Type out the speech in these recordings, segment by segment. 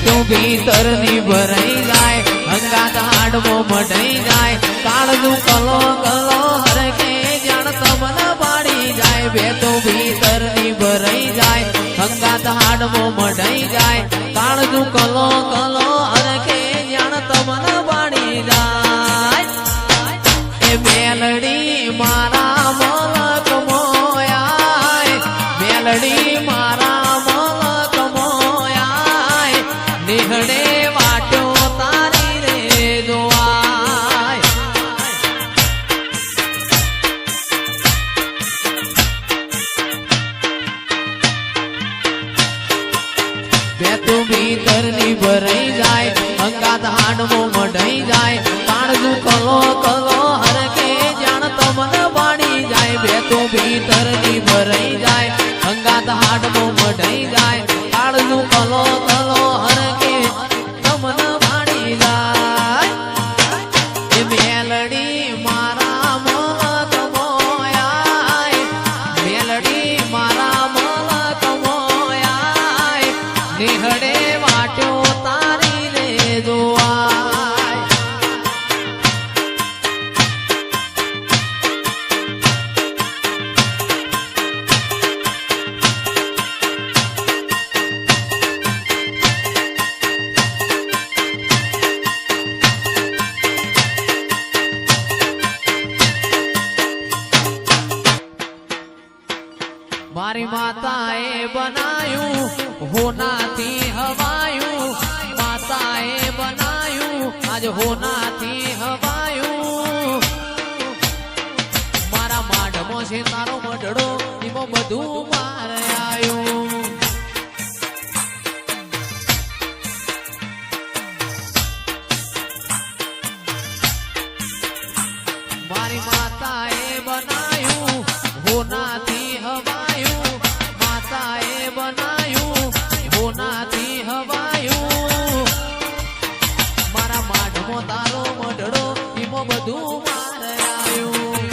બેતું ભીતર ની ભરાઈ જાય અંગાત હાડવો મઢાઈ જાય કાળનું કલો કલો હરકે જાણ તમને પાડી જાય બેતું ભીતર ની ભરાઈ જાય અંગાત હાડવો મઢાઈ જાય કાળનું કલો કલો હરકે જાણ તમને પાડી જાય એ મેલડી મારા મલક મોયાય મેલડી મારા મલક મોયાય નિહળે વાટો તારી રે જોવાય બેતું ભીતર ની ભરાઈ જાય અંગાત હાડવો મઢાઈ જાય કાળનું કલો કલો હરકે જાણ તમને પાડી જાય બેતું ભીતર ની ભરાઈ જાય અંગાત હાડવો મઢાઈ જાય કાળનું કલો કલો હરકે તમને પાડી જાય એ મેલડી મારા મલક મોયાય મેલડી મારા મલક મોયાય નિહળે વાટ્યો તારી રે જોવાય મારી માતાએ બનાયું હોનાથી હવાયું માતાએ બનાયું આજ હોનાથી હવાયું મારા માઢમો છે તારો મઢડો એમાં બધું મારે આવ્યું મારી માતાએ બનાયું હોનાથી હવાયું માતાએ બનાયું હોનાથી હવાયું મારા માઢમો તારો મઢડો એમાં બધું મારે આવ્યું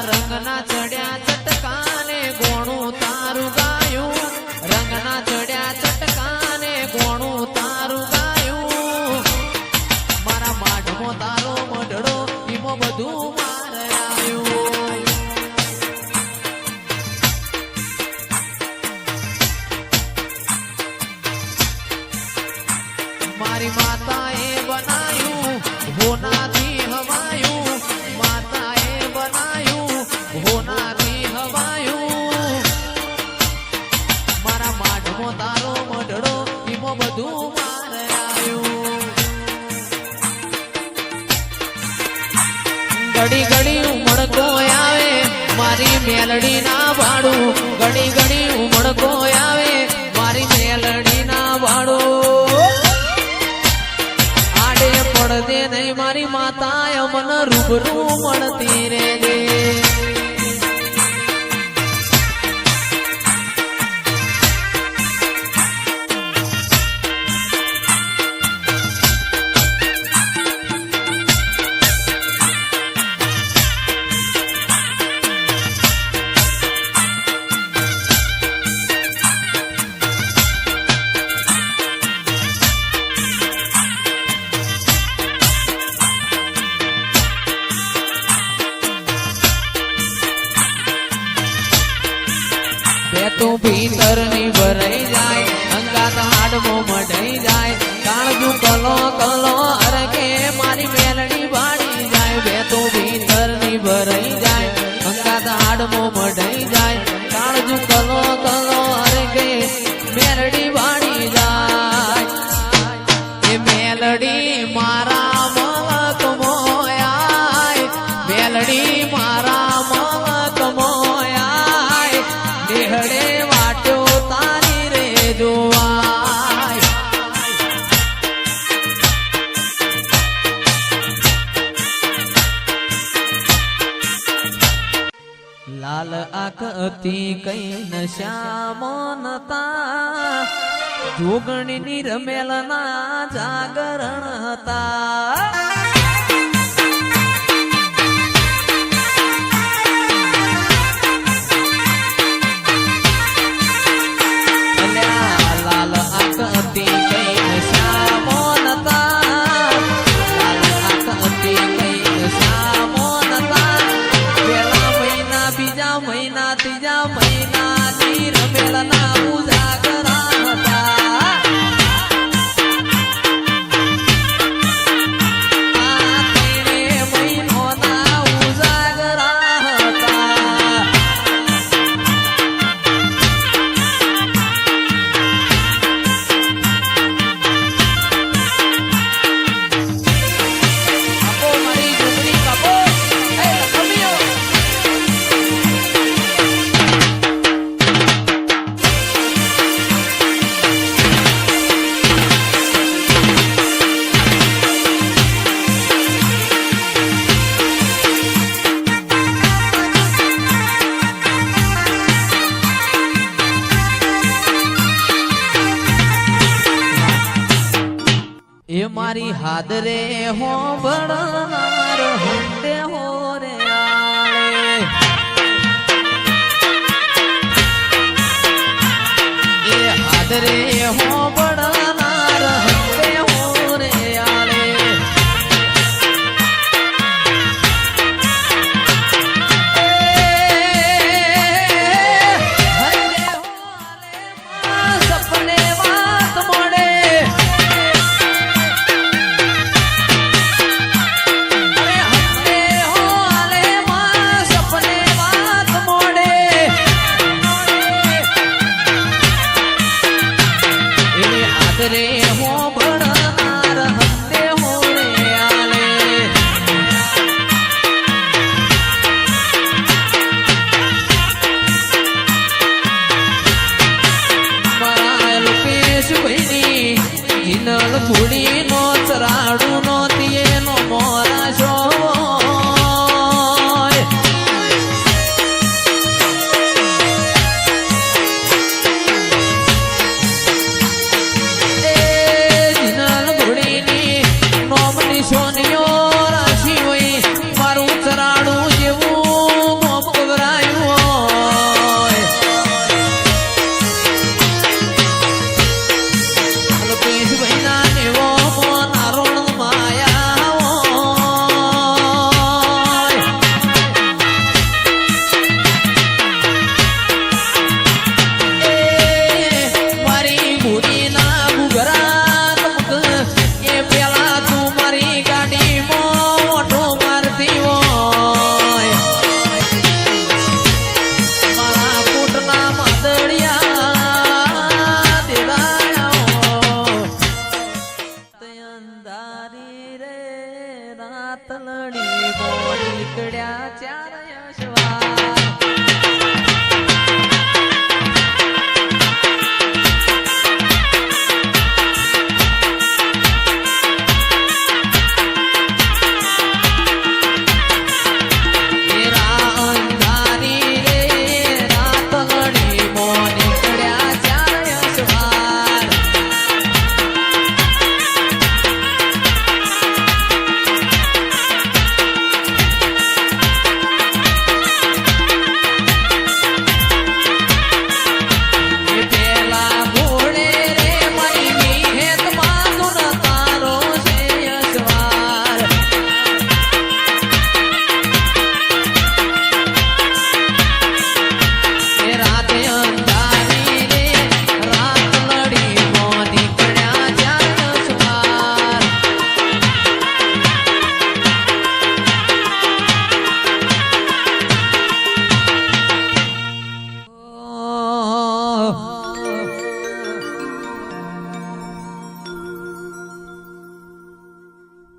રંગના ચડ્યા ચટકાને ગોણું તારું ગાયું રંગના ચડ્યા ચટકાને ગોણું તારું ગાયું મારા માઢમો તારો મઢડો એમાં બધું મારે આવ્યું મારી માતાએ બનાયું હોનાથી હવાયું માતાએ બનાયું હોનાથી હવાયું મારા માઢમો તારો મઢડો એમાં બધું મારે આવ્યું ઘડી ઘડી ઉમળકો આવે મારી મેલડી ના વાળું ઘડી ઘડી ઉમળકો આવે મારી મેલડી ના વાળું આડે પડદે નહીં મારી માતા મન રૂબરૂ મળતી રે દે હતી કઈ નશ્યામ નતા જોગણીની રમેલના જાગરણ હતા મારી હાદરે હો બળનાર હંડે હો રે આળે એ હાદરે હો બળનાર હંડે હો રે આળે હંડે હો આલે સપને વાત મળે રે હો બળનાર હંડે હો રે આલે મારા લોકેશ ભાઈની જીનલ ફૂડી નો ચરાડું નો તિયે નો મોરા છો તલડી બોલી નીકળ્યા ચાર યશવા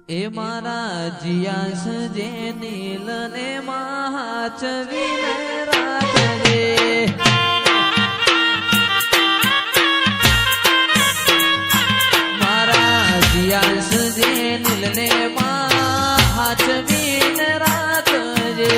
એ મારા જીયાસ જે નીલ ને મહાચવીને રાખજે મારા જીયાસ જે નીલ ને મહાચવીને રાખજે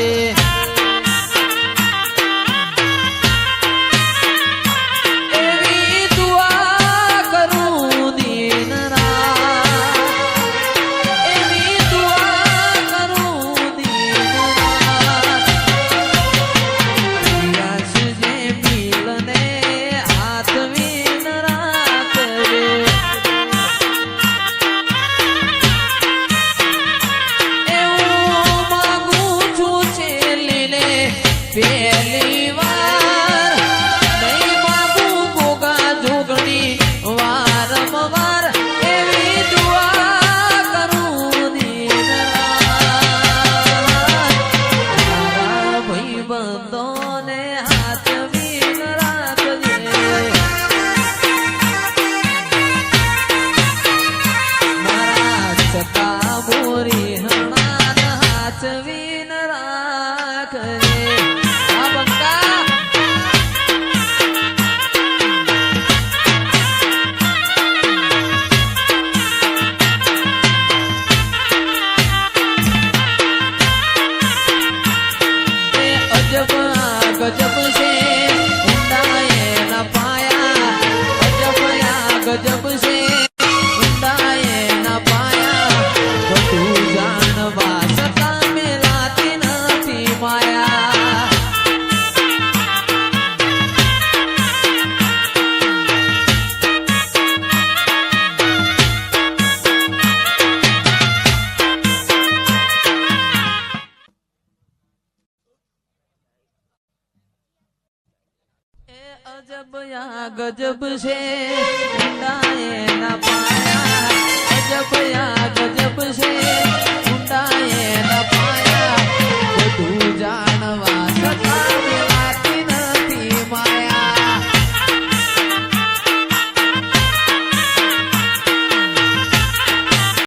છે ઊંડા એના પાયા બધું જાણવા છતાં મેલાતી નથી માયા અજબ યા ગજબ છે ઊંડા એના પાયા